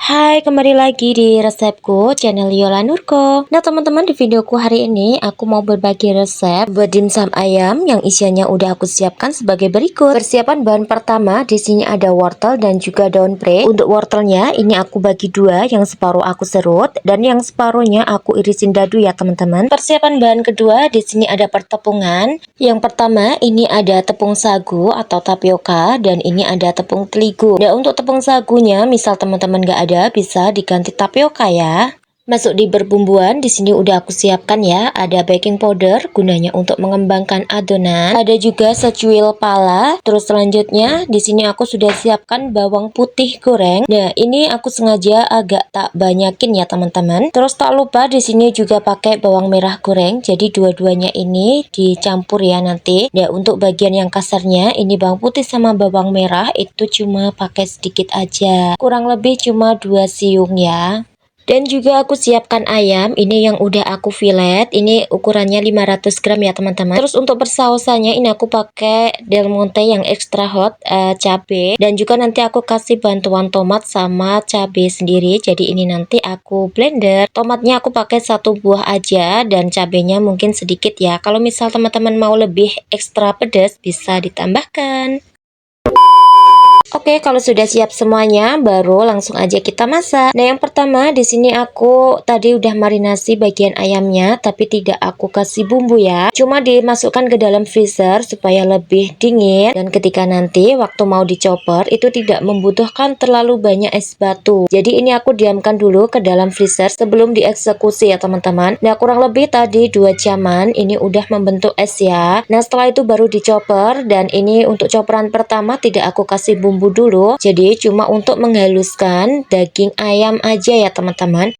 Hai, kembali lagi di resepku channel Yola Nurko. Nah teman-teman, di videoku hari ini aku mau berbagi resep buat dimsum ayam yang isiannya udah aku siapkan sebagai berikut. Persiapan bahan pertama, di sini ada wortel dan juga daun pre. Untuk wortelnya ini aku bagi dua, yang separuh aku serut dan yang separuhnya aku irisin dadu ya teman-teman. Persiapan bahan kedua, di sini ada pertepungan. Yang pertama ini ada tepung sagu atau tapioka dan ini ada tepung terigu. Nah untuk tepung sagunya, misal teman-teman gak ada, bisa diganti tapioka ya. Masuk di berbumbuan, di sini udah aku siapkan ya, ada baking powder gunanya untuk mengembangkan adonan, ada juga secuil pala. Terus selanjutnya di sini aku sudah siapkan bawang putih goreng. Nah, ini aku sengaja agak tak banyakin ya teman-teman. Terus tak lupa di sini juga pakai bawang merah goreng. Jadi dua-duanya ini dicampur ya nanti. Nah, untuk bagian yang kasarnya ini bawang putih sama bawang merah itu cuma pakai sedikit aja. Kurang lebih cuma 2 siung ya. Dan juga aku siapkan ayam, ini yang udah aku fillet, ini ukurannya 500 gram ya teman-teman. Terus untuk persausannya ini aku pakai Del Monte yang extra hot, cabe, dan juga nanti aku kasih bantuan tomat sama cabe sendiri. Jadi ini nanti aku blender. Tomatnya aku pakai 1 buah aja dan cabenya mungkin sedikit ya. Kalau misal teman-teman mau lebih ekstra pedas bisa ditambahkan. Oke, kalau sudah siap semuanya, baru langsung aja kita masak. Nah, yang pertama di sini aku tadi udah marinasi bagian ayamnya, tapi tidak aku kasih bumbu ya. Cuma dimasukkan ke dalam freezer supaya lebih dingin, dan ketika nanti waktu mau dicopper itu tidak membutuhkan terlalu banyak es batu. Jadi ini aku diamkan dulu ke dalam freezer sebelum dieksekusi ya teman-teman. Nah, kurang lebih tadi 2 jaman ini udah membentuk es ya. Nah, setelah itu baru dicopper, dan ini untuk chopperan pertama tidak aku kasih bumbu dulu, jadi cuma untuk menghaluskan daging ayam aja ya teman-teman.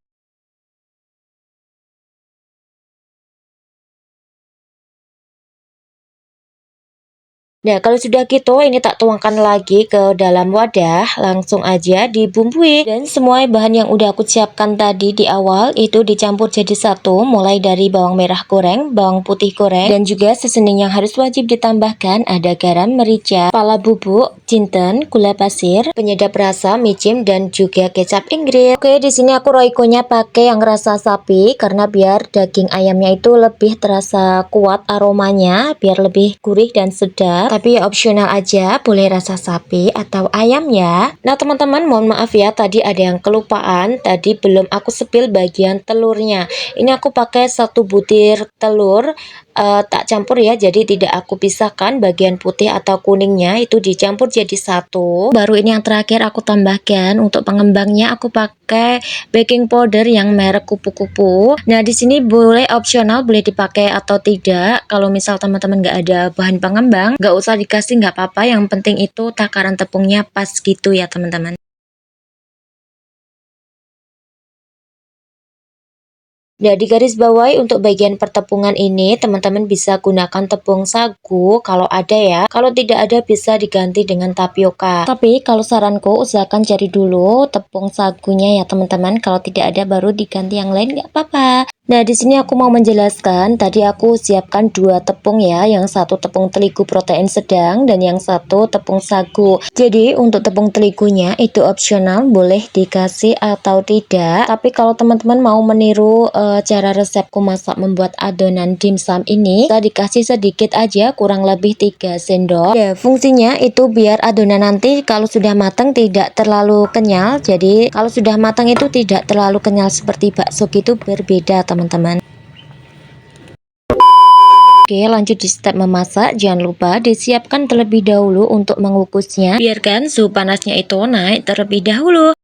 Nah, kalau sudah gitu, ini tak tuangkan lagi ke dalam wadah, langsung aja dibumbui. Dan semua bahan yang udah aku siapkan tadi di awal itu dicampur jadi satu, mulai dari bawang merah goreng, bawang putih goreng, dan juga seasoning yang harus wajib ditambahkan ada garam, merica, pala bubuk, jinten, gula pasir, penyedap rasa, micin, dan juga kecap Inggris. Oke, di sini aku roikonya pakai yang rasa sapi karena biar daging ayamnya itu lebih terasa kuat aromanya, biar lebih gurih dan sedap. Tapi ya opsional aja, boleh rasa sapi atau ayam ya. Nah teman-teman, mohon maaf ya, tadi ada yang kelupaan, tadi belum aku sepil bagian telurnya. Ini aku pakai 1 butir telur, tak campur ya, jadi tidak aku pisahkan bagian putih atau kuningnya, itu dicampur jadi satu. Baru ini yang terakhir aku tambahkan untuk pengembangnya, aku pakai baking powder yang merek kupu-kupu. Nah di sini boleh opsional, boleh dipakai atau tidak. Kalau misal teman-teman nggak ada bahan pengembang, nggak usah dikasih, nggak apa-apa. Yang penting itu takaran tepungnya pas gitu ya teman-teman. Nah, di garis bawahi untuk bagian pertepungan ini, teman-teman bisa gunakan tepung sagu kalau ada ya. Kalau tidak ada bisa diganti dengan tapioka. Tapi kalau saranku usahakan cari dulu tepung sagunya ya teman-teman. Kalau tidak ada baru diganti yang lain nggak apa-apa. Nah, di sini aku mau menjelaskan, tadi aku siapkan 2 tepung ya, yang satu tepung terigu protein sedang dan yang satu tepung sagu. Jadi untuk tepung terigunya itu opsional, boleh dikasih atau tidak. Tapi kalau teman-teman mau meniru cara resepku masak membuat adonan dimsum ini, kita dikasih sedikit aja, kurang lebih 3 sendok. Ya, fungsinya itu biar adonan nanti kalau sudah matang tidak terlalu kenyal. Jadi kalau sudah matang itu tidak terlalu kenyal seperti bakso gitu, berbeda teman-teman. Oke, lanjut di step memasak. Jangan lupa disiapkan terlebih dahulu untuk mengukusnya. Biarkan suhu panasnya itu naik terlebih dahulu.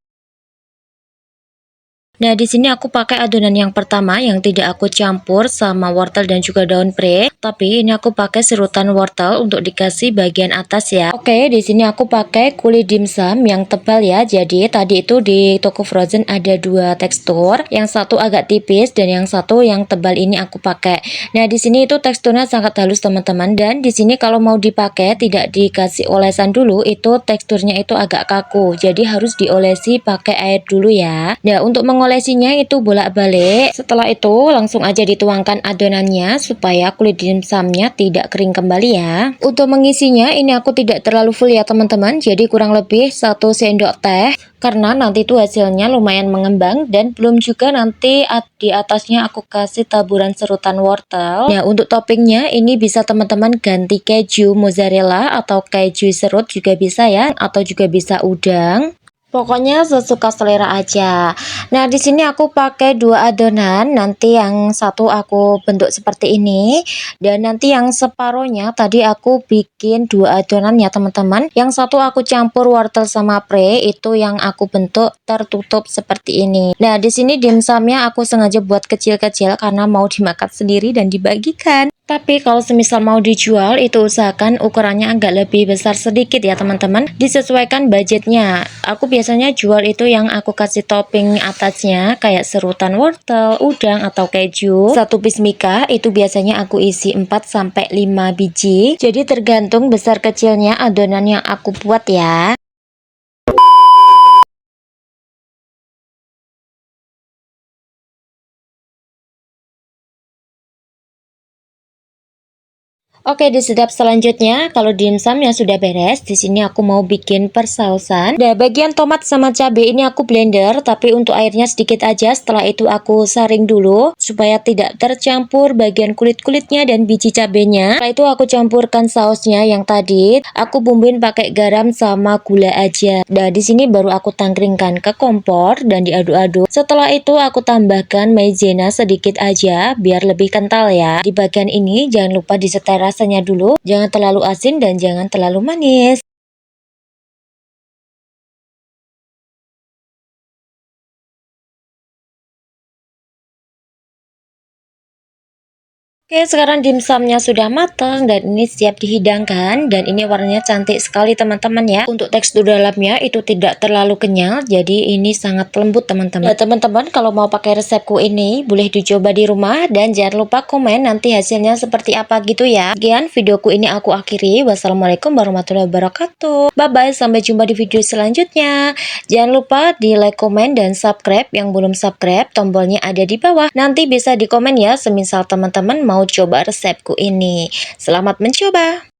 Nah, di sini aku pakai adonan yang pertama yang tidak aku campur sama wortel dan juga daun pre, tapi ini aku pakai serutan wortel untuk dikasih bagian atas ya. Oke, di sini aku pakai kulit dimsum yang tebal ya. Jadi tadi itu di toko frozen ada dua tekstur, yang satu agak tipis dan yang satu yang tebal ini aku pakai. Nah, di sini itu teksturnya sangat halus teman-teman, dan di sini kalau mau dipakai tidak dikasih olesan dulu, itu teksturnya itu agak kaku. Jadi harus diolesi pakai air dulu ya. Nah, untuk mengolesinya itu bolak-balik. Setelah itu langsung aja dituangkan adonannya supaya kulit dimsumnya tidak kering kembali ya. Untuk mengisinya ini aku tidak terlalu full ya teman-teman. Jadi kurang lebih 1 sendok teh. Karena nanti itu hasilnya lumayan mengembang, dan belum juga nanti di atasnya aku kasih taburan serutan wortel. Nah, untuk toppingnya ini bisa teman-teman ganti keju mozzarella atau keju serut juga bisa ya, atau juga bisa udang. Pokoknya sesuka selera aja. Nah, di sini aku pakai dua adonan. Nanti yang satu aku bentuk seperti ini, dan nanti yang separohnya tadi aku bikin dua adonan ya teman-teman. Yang satu aku campur wortel sama pre, itu yang aku bentuk tertutup seperti ini. Nah, di sini dimsumnya aku sengaja buat kecil-kecil karena mau dimakan sendiri dan dibagikan. Tapi kalau semisal mau dijual itu usahakan ukurannya agak lebih besar sedikit ya teman-teman. Disesuaikan budgetnya. Aku biasanya jual itu yang aku kasih topping atasnya kayak serutan wortel, udang atau keju. Satu piece mika itu biasanya aku isi 4-5 biji. Jadi tergantung besar kecilnya adonan yang aku buat ya. Oke, di step selanjutnya kalau dimsum yang sudah beres, di sini aku mau bikin persausan. Nah, bagian tomat sama cabai ini aku blender, tapi untuk airnya sedikit aja. Setelah itu aku saring dulu supaya tidak tercampur bagian kulit-kulitnya dan biji cabenya. Setelah itu aku campurkan sausnya yang tadi. Aku bumbuin pakai garam sama gula aja. Nah, di sini baru aku tangkringkan ke kompor dan diaduk-aduk. Setelah itu aku tambahkan maizena sedikit aja biar lebih kental ya. Di bagian ini jangan lupa disetel rasanya dulu, jangan terlalu asin dan jangan terlalu manis. Oke, sekarang dimsumnya sudah matang dan ini siap dihidangkan, dan ini warnanya cantik sekali teman-teman ya. Untuk tekstur dalamnya itu tidak terlalu kenyal, jadi ini sangat lembut teman-teman. Nah teman-teman, kalau mau pakai resepku ini boleh dicoba di rumah, dan jangan lupa komen nanti hasilnya seperti apa gitu ya. Sekian videoku ini aku akhiri. Wassalamualaikum warahmatullahi wabarakatuh. Bye bye, sampai jumpa di video selanjutnya. Jangan lupa di like, komen, dan subscribe. Yang belum subscribe tombolnya ada di bawah. Nanti bisa di komen ya semisal teman-teman mau coba resepku ini. Selamat mencoba.